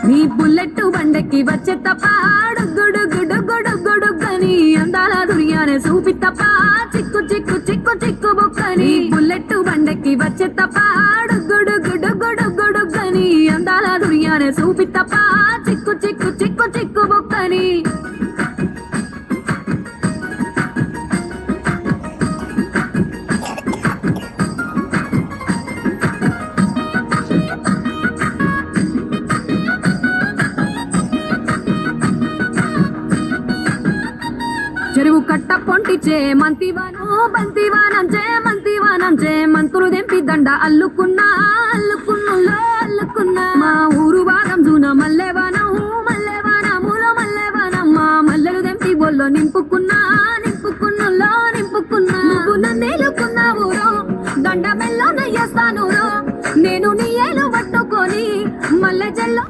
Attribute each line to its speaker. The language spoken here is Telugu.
Speaker 1: నీ బుల్లెట్ బండెక్కి వచ్చే తప్ప గుడుగుడుగుడుగుడుగుడుగని అందాల దుర్యానే చూపి తప్ప చిక్కు చిక్కు చిక్కు చిక్కు బుక్కని బుల్లెట్ బండెక్కి వచ్చే తప్ప గుడుగుడుగుడుగుడుగని అందాల దుర్యానే చూపి తప్ప చిక్కు చిక్కు చిక్కు చిక్కు బుక్కని చెరువు కట్ట పొంటిచే మంతివానంచే మంతులు దెంపి దండ అల్లుకున్నా మా ఊరు వారం జూన మల్లెవానములో మల్లెవానం మా మల్లెలు దెంపి బొల్లో నింపుకున్నా నువ్వు నన్నేలుకున్నావు దండ మెల్లో నయ్యేస్తాను నేను నీ ఏలు పట్టుకొని మల్లె చెల్లో